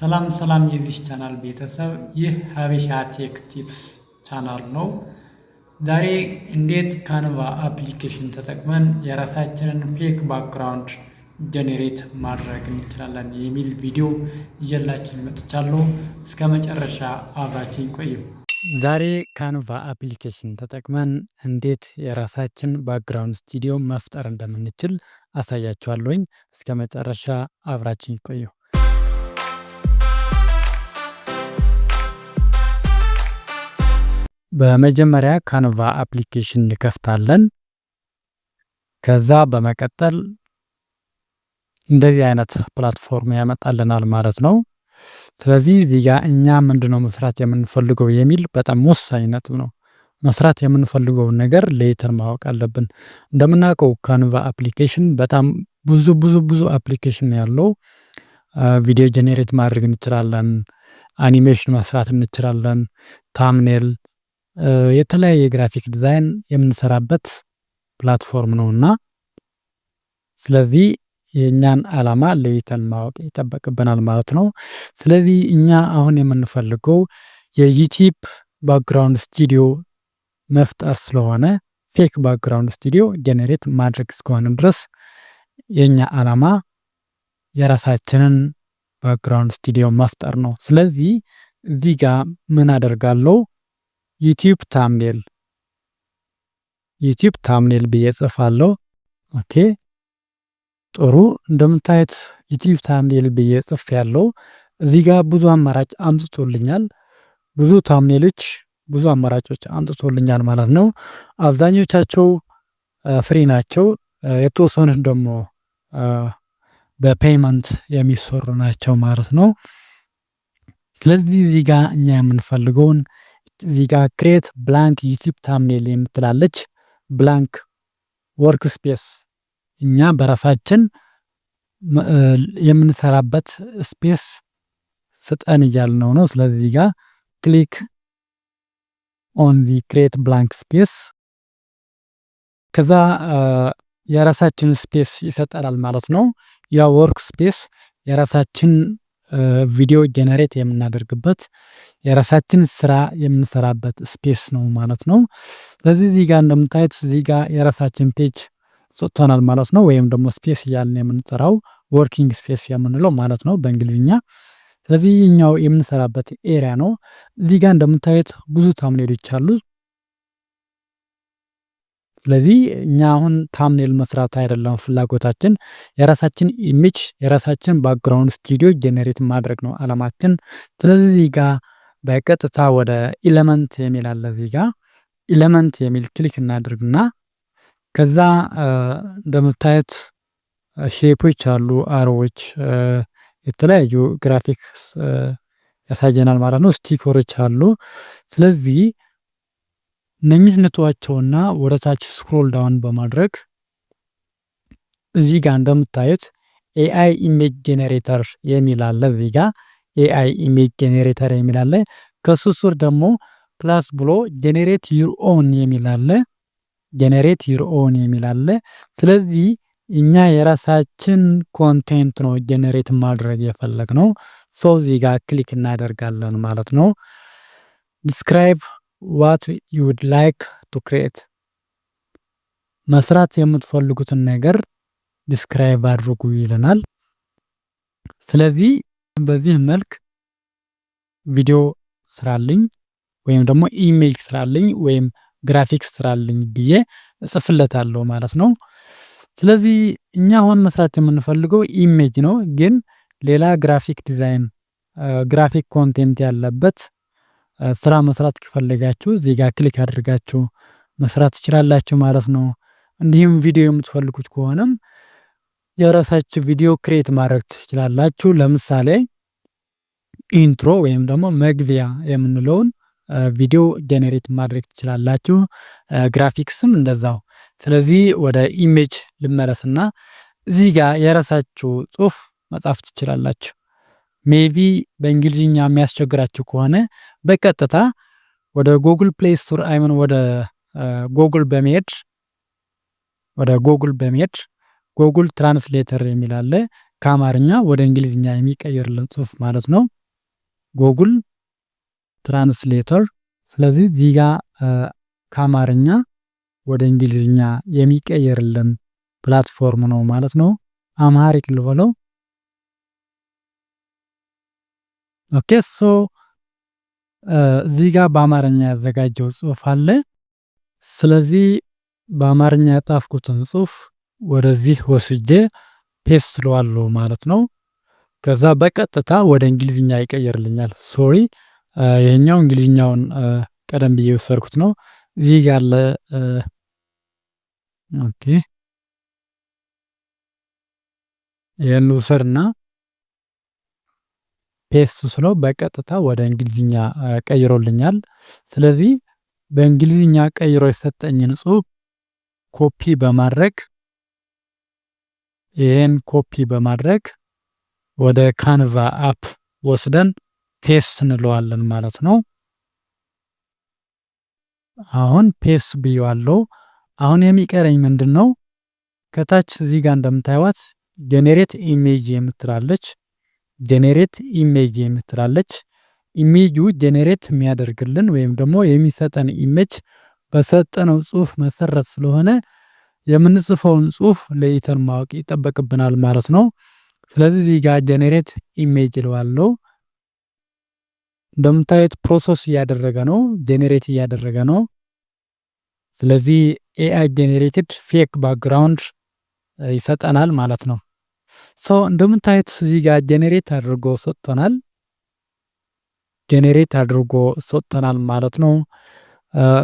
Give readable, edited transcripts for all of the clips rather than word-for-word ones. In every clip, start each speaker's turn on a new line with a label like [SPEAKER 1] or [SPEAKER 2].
[SPEAKER 1] ሰላም ሰላም የዚህ ቻናል ቤተሰብ፣ ይህ ሀበሻ ቴክ ቲፕስ ቻናል ነው። ዛሬ እንዴት ካንቫ አፕሊኬሽን ተጠቅመን የራሳችንን ፌክ ባክግራውንድ ጀኔሬት ማድረግ እንችላለን የሚል ቪዲዮ ይዤላችሁ መጥቻለሁ። እስከ መጨረሻ አብራችን ቆዩ። ዛሬ ካንቫ አፕሊኬሽን ተጠቅመን እንዴት የራሳችን ባክግራውንድ ስቱዲዮ መፍጠር እንደምንችል አሳያችኋለሁኝ። እስከ መጨረሻ አብራችን ቆዩ። በመጀመሪያ ካንቫ አፕሊኬሽን እንከፍታለን። ከዛ በመቀጠል እንደዚህ አይነት ፕላትፎርም ያመጣልናል ማለት ነው። ስለዚህ እዚህ ጋር እኛ ምንድነው መስራት የምንፈልገው የሚል በጣም ወሳኝ ነጥብ ነው። መስራት የምንፈልገውን ነገር ለይተን ማወቅ አለብን። እንደምናውቀው ካንቫ አፕሊኬሽን በጣም ብዙ አፕሊኬሽን ያለው ቪዲዮ ጄኔሬት ማድረግ እንችላለን፣ አኒሜሽን መስራት እንችላለን፣ ታምኔል የተለያየ ግራፊክ ዲዛይን የምንሰራበት ፕላትፎርም ነውና ስለዚህ የኛን አላማ ለይተን ማወቅ ይጠበቅብናል ማለት ነው። ስለዚህ እኛ አሁን የምንፈልገው የዩቲዩብ ባክግራውንድ ስቱዲዮ መፍጠር ስለሆነ ፌክ ባክግራውንድ ስቱዲዮ ጄኔሬት ማድረግ እስከሆነ ድረስ የኛ አላማ የራሳችንን ባክግራውንድ ስቱዲዮ መፍጠር ነው። ስለዚህ እዚህ ጋር ምን አደርጋለሁ? ዩቲዩብ ታምኔል ብዬ ጽፋለሁ። ኦኬ ጥሩ። እንደምታዩት ዩቲዩብ ታምኔል ብዬ ጽፍ ያለው እዚህ ጋር ብዙ አማራጭ አምጥቶልኛል። ብዙ ታምኔሎች ብዙ አማራጮች አምጥቶልኛል ማለት ነው። አብዛኞቻቸው ፍሪ ናቸው። የተወሰኑት ደግሞ በፔይመንት የሚሰሩ ናቸው ማለት ነው። ስለዚህ እዚህ ጋር እኛ የምንፈልገውን እዚህ ጋር ክሬት ብላንክ ዩቲዩብ ታምኔል የምትላለች ብላንክ ወርክ ስፔስ እኛ በራሳችን የምንሰራበት ስፔስ ስጠን እያልነው ነው። ስለዚህ ጋር ክሊክ ኦን ዚ ክሬት ብላንክ ስፔስ ከዛ የራሳችን ስፔስ ይሰጠናል ማለት ነው። ያ ወርክ ስፔስ የራሳችን ቪዲዮ ጄኔሬት የምናደርግበት የራሳችን ስራ የምንሰራበት ስፔስ ነው ማለት ነው። ስለዚህ እዚህ ጋር እንደምታዩት እዚህ ጋር የራሳችን ፔጅ ሰጥቶናል ማለት ነው። ወይም ደግሞ ስፔስ እያልን የምንጠራው ወርኪንግ ስፔስ የምንለው ማለት ነው በእንግሊዝኛ። ስለዚህ እኛው የምንሰራበት ኤሪያ ነው። እዚህ ጋር እንደምታዩት ብዙ ታምኔሎች አሉ። ስለዚህ እኛ አሁን ታምኔል መስራት አይደለም ፍላጎታችን፣ የራሳችን ኢሜጅ የራሳችን ባክግራውንድ ስቱዲዮ ጄኔሬት ማድረግ ነው አላማችን። ስለዚህ ጋር በቀጥታ ወደ ኤሌመንት የሚል አለ። እዚህ ጋር ኤሌመንት የሚል ክሊክ እናድርግና ከዛ እንደምታዩት ሼፖች አሉ፣ አሮዎች፣ የተለያዩ ግራፊክስ ያሳየናል ማለት ነው። ስቲከሮች አሉ። ስለዚህ እነኚህ ነጥባቸውና ወደ ታች ስክሮል ዳውን በማድረግ እዚህ ጋር እንደምታዩት ኤአይ ኢሜጅ ጄኔሬተር የሚል አለ። እዚህ ጋር ኤአይ ኢሜጅ ጄኔሬተር የሚል አለ። ከሱ ስር ደግሞ ፕላስ ብሎ ጄኔሬት ዩር ኦን የሚል አለ። ጄኔሬት ዩር ኦን የሚል አለ። ስለዚህ እኛ የራሳችን ኮንቴንት ነው ጄኔሬት ማድረግ የፈለግነው። ሶ እዚህ ጋር ክሊክ እናደርጋለን ማለት ነው። ዲስክራይብ ዋት ዩ ውድ ላይክ ቱ ክሬት፣ መስራት የምትፈልጉትን ነገር ዲስክራይብ አድርጉ ይለናል። ስለዚህ በዚህ መልክ ቪዲዮ ስራልኝ ወይም ደግሞ ኢሜጅ ስራልኝ ወይም ግራፊክስ ስራልኝ ብዬ እጽፍለታለሁ ማለት ነው። ስለዚህ እኛ አሁን መስራት የምንፈልገው ኢሜጅ ነው፣ ግን ሌላ ግራፊክ ዲዛይን ግራፊክ ኮንቴንት ያለበት ስራ መስራት ከፈለጋችሁ እዚህ ጋር ክሊክ አድርጋችሁ መስራት ትችላላችሁ ማለት ነው። እንዲሁም ቪዲዮ የምትፈልጉት ከሆነም የራሳችሁ ቪዲዮ ክሬት ማድረግ ትችላላችሁ። ለምሳሌ ኢንትሮ ወይም ደግሞ መግቢያ የምንለውን ቪዲዮ ጄኔሬት ማድረግ ትችላላችሁ። ግራፊክስም እንደዛው። ስለዚህ ወደ ኢሜጅ ልመለስና እዚህ ጋር የራሳችሁ ጽሁፍ መጻፍ ትችላላችሁ። ሜቢ በእንግሊዝኛ የሚያስቸግራችሁ ከሆነ በቀጥታ ወደ ጉግል ፕሌይ ስቶር ወደ ጉግል በመሄድ ጉግል ትራንስሌተር የሚል አለ። ከአማርኛ ወደ እንግሊዝኛ የሚቀይርልን ጽሁፍ ማለት ነው ጉግል ትራንስሌተር። ስለዚህ እዚህ ጋር ከአማርኛ ወደ እንግሊዝኛ የሚቀየርልን ፕላትፎርም ነው ማለት ነው። አምሃሪክ ልበለው። ኦኬ ሶ እዚህ ጋር በአማርኛ ያዘጋጀው ጽሁፍ አለ። ስለዚህ በአማርኛ ያጣፍኩትን ጽሁፍ ወደዚህ ወስጄ ፔስት ለዋለሁ ማለት ነው። ከዛ በቀጥታ ወደ እንግሊዝኛ ይቀየርልኛል። ሶሪ ይሄኛው እንግሊዝኛውን ቀደም ብዬ ወሰድኩት ነው። እዚህ ያለ ኦኬ ይሄን ውሰድና ፔስት ስለው በቀጥታ ወደ እንግሊዝኛ ቀይሮልኛል። ስለዚህ በእንግሊዝኛ ቀይሮ የሰጠኝን ጽሁፍ ኮፒ በማድረግ ይሄን ኮፒ በማድረግ ወደ ካንቫ አፕ ወስደን ፔስት እንለዋለን ማለት ነው። አሁን ፔስት ብየዋለሁ። አሁን የሚቀረኝ ምንድነው? ከታች እዚህ ጋር እንደምታዩት ጄኔሬት ኢሜጅ የምትላለች ጄኔሬት ኢሜጅ የምትላለች ኢሜጁ ጄኔሬት የሚያደርግልን ወይም ደግሞ የሚሰጠን ኢሜጅ በሰጠነው ጽሁፍ መሰረት ስለሆነ የምንጽፈውን ጽሁፍ ለይተን ማወቅ ይጠበቅብናል ማለት ነው። ስለዚህ እዚህ ጋር ጄኔሬት ኢሜጅ እለዋለሁ። እንደምታዩት ፕሮሰስ እያደረገ ነው፣ ጄኔሬት እያደረገ ነው። ስለዚህ ኤአይ ጄኔሬትድ ፌክ ባክግራውንድ ይሰጠናል ማለት ነው። ሶ እንደምታዩት እዚህ ጋር ጄኔሬት አድርጎ ሰጥቶናል። ጄኔሬት አድርጎ ሰጥቶናል ማለት ነው።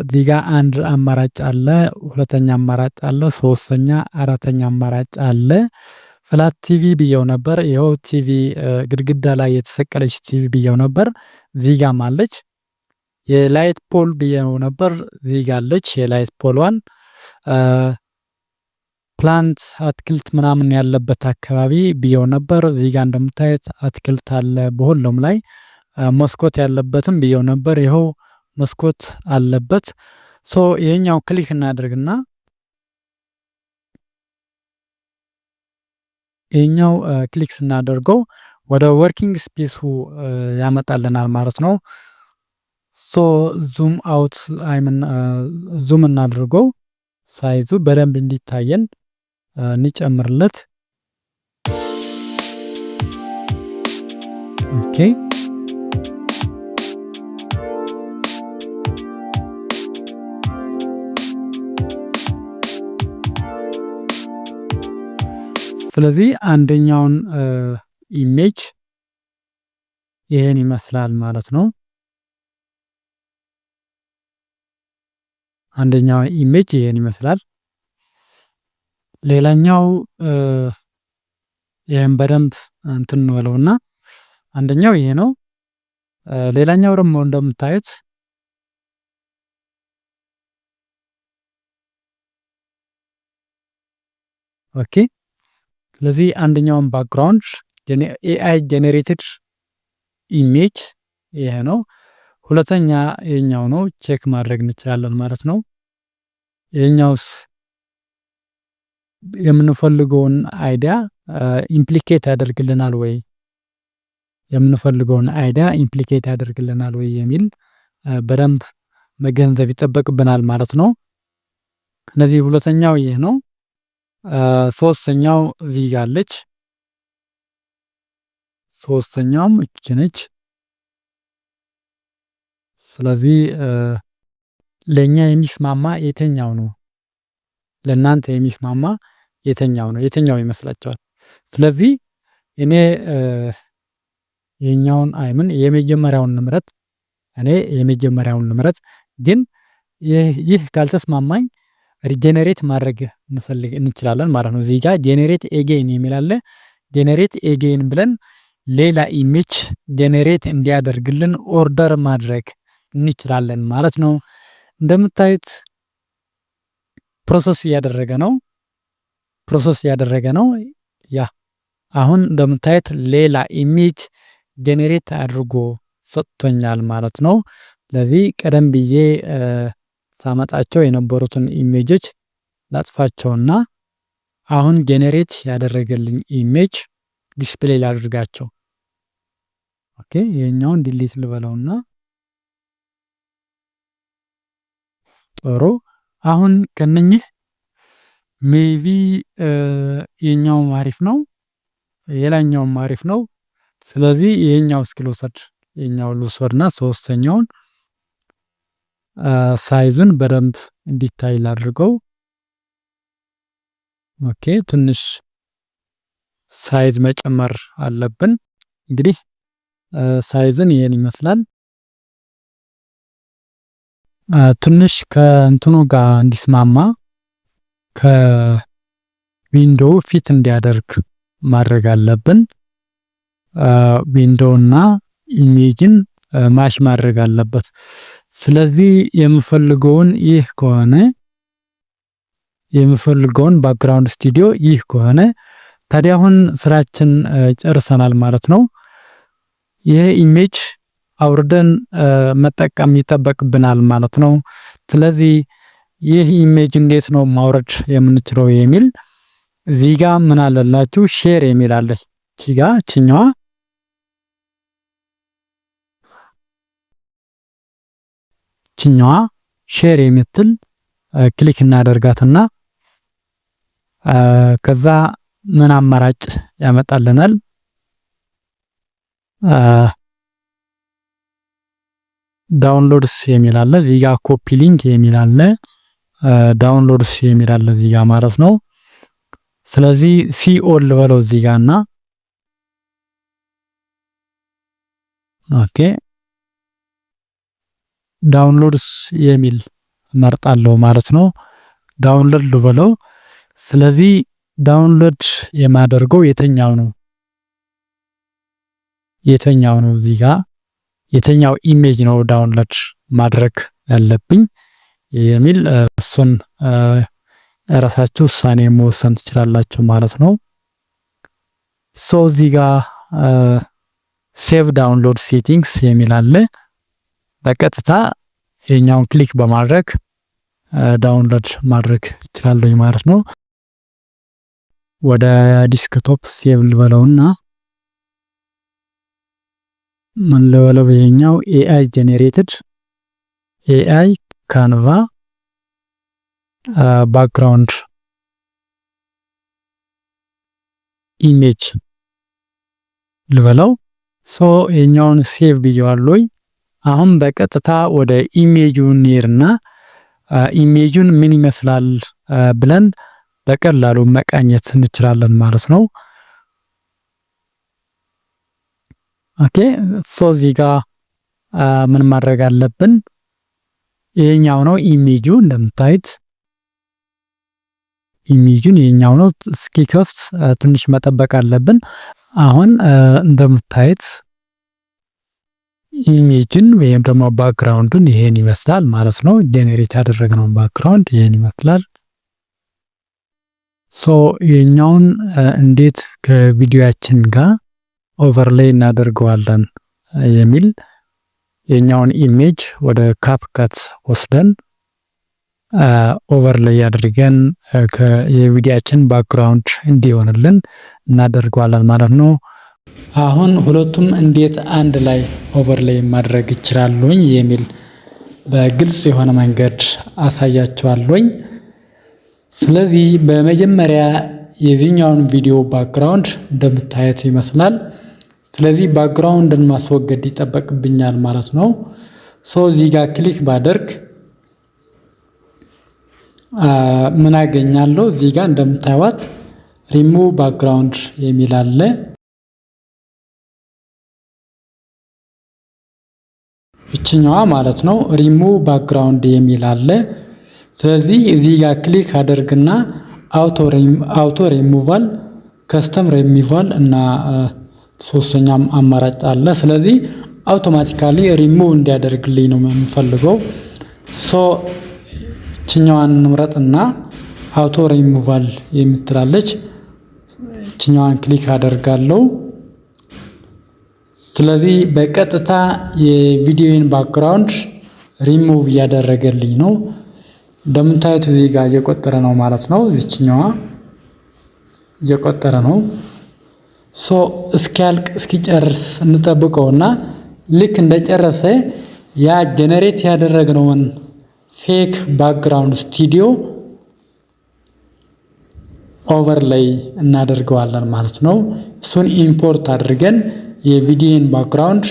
[SPEAKER 1] እዚህ ጋር አንድ አማራጭ አለ፣ ሁለተኛ አማራጭ አለ፣ ሶስተኛ፣ አራተኛ አማራጭ አለ። ፍላት ቲቪ ብየው ነበር። ይኸው ቲቪ ግድግዳ ላይ የተሰቀለች ቲቪ ብየው ነበር። እዚህ ጋም አለች። የላይት ፖል ብየው ነበር። እዚህ ጋር አለች የላይት ፖሏን። ፕላንት አትክልት ምናምን ያለበት አካባቢ ብየው ነበር። እዚህ ጋር እንደምታዩት አትክልት አለ በሁሉም ላይ። መስኮት ያለበትም ብየው ነበር። ይኸው መስኮት አለበት። ሶ ይሄኛው ክሊክ እናደርግና ይሄኛው ክሊክ ስናደርገው ወደ ወርኪንግ ስፔሱ ያመጣልናል ማለት ነው። ሶ ዙም አውት ዙም እናድርገው ሳይዙ በደንብ እንዲታየን እንጨምርለት። ኦኬ ስለዚህ አንደኛውን ኢሜጅ ይሄን ይመስላል ማለት ነው። አንደኛው ኢሜጅ ይሄን ይመስላል። ሌላኛው ይሄን በደንብ እንትን እንበለውና አንደኛው ይሄ ነው። ሌላኛው ደግሞ እንደምታዩት ኦኬ ስለዚህ አንደኛውን ባክግራውንድ ኤአይ ጄኔሬትድ ኢሜጅ ይሄ ነው። ሁለተኛ ይሄኛው ነው። ቼክ ማድረግ እንችላለን ማለት ነው። ይሄኛውስ የምንፈልገውን አይዲያ ኢምፕሊኬት ያደርግልናል ወይ የምንፈልገውን አይዲያ ኢምፕሊኬት ያደርግልናል ወይ የሚል በደንብ መገንዘብ ይጠበቅብናል ማለት ነው። ስለዚህ ሁለተኛው ይሄ ነው። ሶስተኛው እዚህ ጋር አለች። ሶስተኛውም እቺ ነች። ስለዚህ ለኛ የሚስማማ የትኛው ነው? ለእናንተ የሚስማማ የትኛው ነው? የትኛው ይመስላችኋል? ስለዚህ እኔ የኛውን አይምን የመጀመሪያውን ንምረጥ። እኔ የመጀመሪያውን ንምረጥ። ግን ይህ ካልተስማማኝ ሪጀነሬት ማድረግ እንችላለን ማለት ነው። እዚህ ጋር ጄኔሬት ኤጌን የሚል አለ። ጄኔሬት ኤጌን ብለን ሌላ ኢሜጅ ጄኔሬት እንዲያደርግልን ኦርደር ማድረግ እንችላለን ማለት ነው። እንደምታዩት ፕሮሰስ እያደረገ ነው። ያ አሁን እንደምታዩት ሌላ ኢሜጅ ጄኔሬት አድርጎ ሰጥቶኛል ማለት ነው። ስለዚህ ቀደም ብዬ ሳመጣቸው የነበሩትን ኢሜጆች ላጥፋቸውና አሁን ጄኔሬት ያደረገልኝ ኢሜጅ ዲስፕሌይ ላድርጋቸው። ኦኬ ይሄኛውን ዲሊት ልበለውና ጥሩ። አሁን ከነኚህ ሜቢ የኛውም አሪፍ ነው፣ የላኛውም አሪፍ ነው። ስለዚህ ይሄኛው እስኪ ልውሰድ፣ ይሄኛው ልውሰድና ሶስተኛውን ሳይዙን በደንብ እንዲታይ ላድርገው። ኦኬ ትንሽ ሳይዝ መጨመር አለብን። እንግዲህ ሳይዝን ይሄን ይመስላል። ትንሽ ከእንትኑ ጋር እንዲስማማ ከዊንዶው ፊት እንዲያደርግ ማድረግ አለብን። ዊንዶውና ኢሜጅን ማሽ ማድረግ አለበት። ስለዚህ የምፈልገውን ይህ ከሆነ የምፈልገውን ባክግራውንድ ስቱዲዮ ይህ ከሆነ ታዲያ አሁን ስራችን ጨርሰናል ማለት ነው። ይሄ ኢሜጅ አውርደን መጠቀም ይጠበቅብናል ማለት ነው። ስለዚህ ይህ ኢሜጅ እንዴት ነው ማውረድ የምንችለው የሚል እዚህ ጋር ምን አለላችሁ ሼር የሚል አለ። እዚህ ጋር ችኛዋ ሼር የምትል ክሊክ እናደርጋትና ከዛ ምን አማራጭ ያመጣልናል? ዳውንሎድስ የሚል አለ፣ እዚህ ጋር ኮፒ ሊንክ የሚል አለ፣ ዳውንሎድስ የሚል አለ እዚህ ጋር ማለት ነው። ስለዚህ ሲኦል በለው እዚህ ጋርና ኦኬ ዳውንሎድስ የሚል መርጣለሁ ማለት ነው። ዳውንሎድ ልበለው። ስለዚህ ዳውንሎድ የማደርገው የተኛው ነው እዚህ ጋር የተኛው ኢሜጅ ነው ዳውንሎድ ማድረግ ያለብኝ የሚል እሱን ራሳችሁ ውሳኔ መወሰን ትችላላችሁ ማለት ነው። እዚህ ጋር ሴቭ ዳውንሎድ ሴቲንግስ የሚል አለ። በቀጥታ የኛውን ክሊክ በማድረግ ዳውንሎድ ማድረግ እችላለሁ ማለት ነው። ወደ ዲስክቶፕ ሴቭ ልበለውና ምን ልበለው? ይሄኛው ኤአይ ጄኔሬትድ ኤአይ ካንቫ ባክግራውንድ ኢሜጅ ልበለው። የኛውን ሴቭ ብየዋለሁ። አሁን በቀጥታ ወደ ኢሜጁ እንሄድና ኢሜጁን ምን ይመስላል ብለን በቀላሉ መቃኘት እንችላለን ማለት ነው። ኦኬ እዚህ ጋር ምን ማድረግ አለብን? ይሄኛው ነው ኢሜጁ። እንደምታዩት ኢሜጁን ይሄኛው ነው። እስኪከፍት ትንሽ መጠበቅ አለብን። አሁን እንደምታዩት ኢሜጅን ወይም ደግሞ ባክግራውንዱን ይሄን ይመስላል ማለት ነው። ጄኔሬት ያደረግነው ባክግራውንድ ይሄን ይመስላል። የኛውን እንዴት ከቪዲዮያችን ጋር ኦቨርሌይ እናደርገዋለን የሚል የኛውን ኢሜጅ ወደ ካፕካት ወስደን ኦቨርሌይ አድርገን የቪዲዮአችን ባክግራውንድ እንዲሆንልን እናደርገዋለን ማለት ነው። አሁን ሁለቱም እንዴት አንድ ላይ ኦቨርሌይ ማድረግ ይችላልኝ የሚል በግልጽ የሆነ መንገድ አሳያችኋለሁኝ። ስለዚህ በመጀመሪያ የዚህኛውን ቪዲዮ ባክግራውንድ እንደምታዩት ይመስላል። ስለዚህ ባክግራውንድን ማስወገድ ይጠበቅብኛል ማለት ነው። እዚህ ጋር ክሊክ ባደርግ ምን አገኛለሁ? እዚህ ጋር እንደምታዩት ሪሙቭ ባክግራውንድ የሚል አለ። እችኛዋ ማለት ነው ሪሙቭ ባክግራውንድ የሚል አለ። ስለዚህ እዚህ ጋር ክሊክ አደርግና አውቶ ሪሙቫል፣ ከስተም ሪሙቫል እና ሶስተኛም አማራጭ አለ። ስለዚህ አውቶማቲካሊ ሪሙቭ እንዲያደርግልኝ ነው የምፈልገው። እችኛዋን እንምረጥና አውቶ ሪሙቫል የምትላለች እችኛዋን ክሊክ አደርጋለሁ። ስለዚህ በቀጥታ የቪዲዮን ባክግራውንድ ሪሙቭ እያደረገልኝ ነው። እንደምታዩት እዚህ ጋር እየቆጠረ ነው ማለት ነው። እችኛዋ እየቆጠረ ነው። እስኪጨርስ እንጠብቀውና ልክ እንደጨረሰ ያ ጀነሬት ያደረግነውን ፌክ ባክግራውንድ ስቱዲዮ ኦቨርሌይ እናደርገዋለን ማለት ነው። እሱን ኢምፖርት አድርገን የቪዲዮን ባክግራውንድ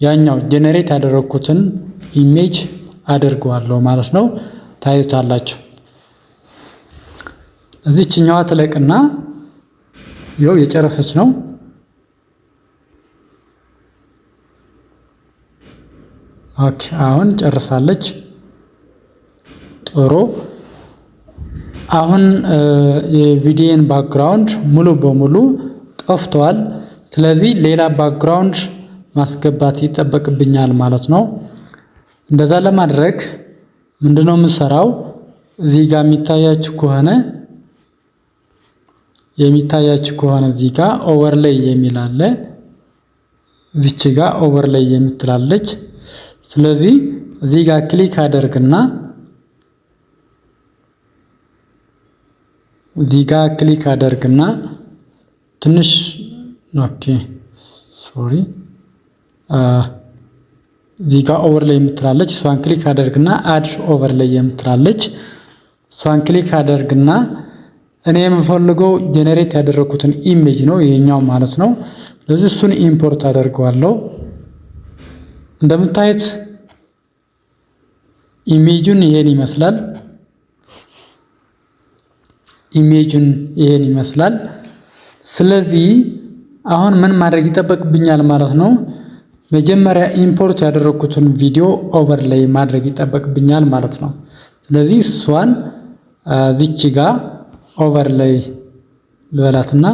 [SPEAKER 1] ያኛው ጀነሬት ያደረኩትን ኢሜጅ አድርገዋለሁ ማለት ነው። ታዩታላችሁ። እዚህኛዋ ትለቅና ይኸው የጨረሰች ነው። ኦኬ አሁን ጨርሳለች። ጥሩ። አሁን የቪዲዮን ባክግራውንድ ሙሉ በሙሉ ጠፍቷል። ስለዚህ ሌላ ባክግራውንድ ማስገባት ይጠበቅብኛል ማለት ነው። እንደዛ ለማድረግ ምንድነው የምሰራው? እዚህ ጋር የሚታያችሁ ከሆነ እዚህ ጋር ኦቨርሌይ የሚል አለ። እዚች ጋር ኦቨርሌይ የምትላለች። ስለዚህ እዚህ ጋር ክሊክ አደርግና ትንሽ እዚህ ጋር ኦቨርሌይ የምትላለች እሷን ክሊክ አደርግና አድ ኦቨርሌይ የምትላለች እሷን ክሊክ አደርግና እኔ የምፈልገው ጀነሬት ያደረኩትን ኢሜጅ ነው ይሄኛው ማለት ነው። ስለዚህ እሱን ኢምፖርት አደርገዋለሁ። እንደምታዩት ኢሜጁን ይሄን ይመስላል። ስለዚህ አሁን ምን ማድረግ ይጠበቅብኛል ማለት ነው? መጀመሪያ ኢምፖርት ያደረኩትን ቪዲዮ ኦቨርሌይ ማድረግ ይጠበቅብኛል ማለት ነው። ስለዚህ እሷን እዚች ጋር ኦቨርሌይ ልበላትና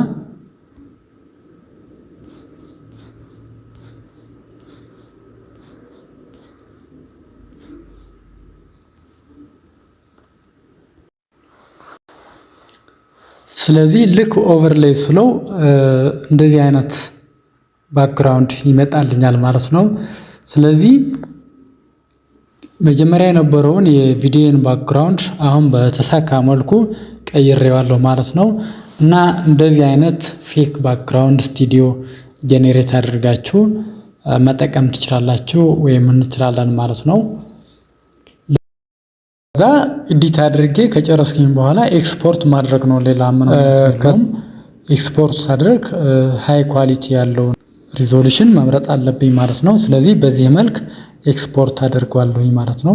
[SPEAKER 1] ስለዚህ ልክ ኦቨርሌይ ስለው እንደዚህ አይነት ባክግራውንድ ይመጣልኛል ማለት ነው። ስለዚህ መጀመሪያ የነበረውን የቪዲዮን ባክግራውንድ አሁን በተሳካ መልኩ ቀይሬዋለሁ ማለት ነው። እና እንደዚህ አይነት ፌክ ባክግራውንድ ስቱዲዮ ጄኔሬት አድርጋችሁ መጠቀም ትችላላችሁ ወይም እንችላለን ማለት ነው። ከዛ ኤዲት አድርጌ ከጨረስኩኝ በኋላ ኤክስፖርት ማድረግ ነው። ሌላ ምን ኤክስፖርት ሳደርግ ሃይ ኳሊቲ ያለውን ሪዞሉሽን መምረጥ አለብኝ ማለት ነው። ስለዚህ በዚህ መልክ ኤክስፖርት አድርጓለሁኝ ማለት ነው።